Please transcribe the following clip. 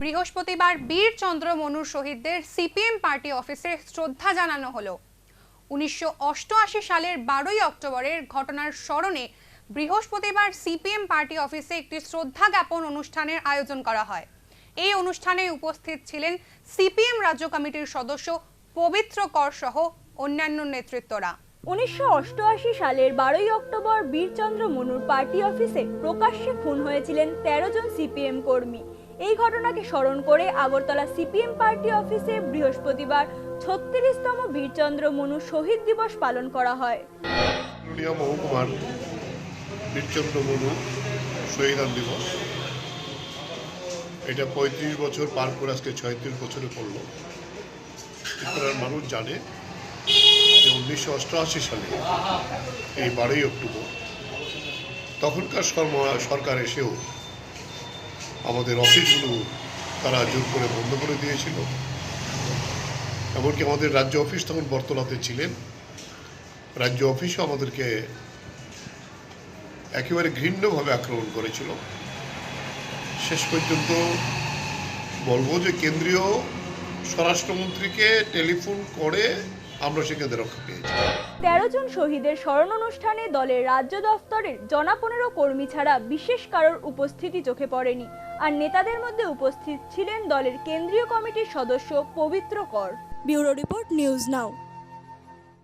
বৃহস্পতিবার বীরচন্দ্র মনুর শহীদদের CPM party অফিসে শ্রদ্ধা জানানো হলো। 1988 সালের 12ই অক্টোবরের ঘটনার স্মরণে বৃহস্পতিবার সিপিএম পার্টি অফিসে একটি শ্রদ্ধা জ্ঞাপন অনুষ্ঠানের আয়োজন করা হয়। এই অনুষ্ঠানে উপস্থিত ছিলেন সিপিএম রাজ্য কমিটির সদস্য পবিত্র কর সহ অন্যান্য নেতৃত্বরা। 1988 সালের 12ই অক্টোবর বীরচন্দ্র মনুর পার্টি অফিসে প্রকাশ্যে খুন হয়েছিলেন 13 জন সিপিএম কর্মী। এই ঘটনাকে স্মরণ করে আগরতলা সিপিএম পার্টি অফিসে বৃহস্পতিবার 36তম বীরচন্দ্র মনু শহীদ দিবস পালন করা হয়। মহকুমার বীরচন্দ্র মনু শহীদ দিবস, এটা 35 বছর পার করে আজকে 36 বছরে পড়ল। ত্রিপুরার মানুষ জানে যে 1988 সালে এই 12ই অক্টোবর তখনকার সরকার এসেও আমাদের অফিসগুলো তারা জোর করে বন্ধ করে দিয়েছিল। এমনকি আমাদের রাজ্য অফিস তখন বর্তলাতে ছিলেন, রাজ্য অফিসও আমাদেরকে একেবারে ঘৃণ্যভাবে আক্রমণ করেছিল। শেষ পর্যন্ত বলবো যে কেন্দ্রীয় স্বরাষ্ট্রমন্ত্রীকে টেলিফোন করে আমরা সেখানে রক্ষা পেয়েছি। 13 জন শহীদের স্মরণ অনুষ্ঠানে দলের রাজ্য দফতরের জনা 15 কর্মী ছাড়া বিশেষ কারোর উপস্থিতি চোখে পড়েনি। আর নেতাদের মধ্যে উপস্থিত ছিলেন দলের কেন্দ্রীয় কমিটির সদস্য পবিত্র কর। Bureau report, news now.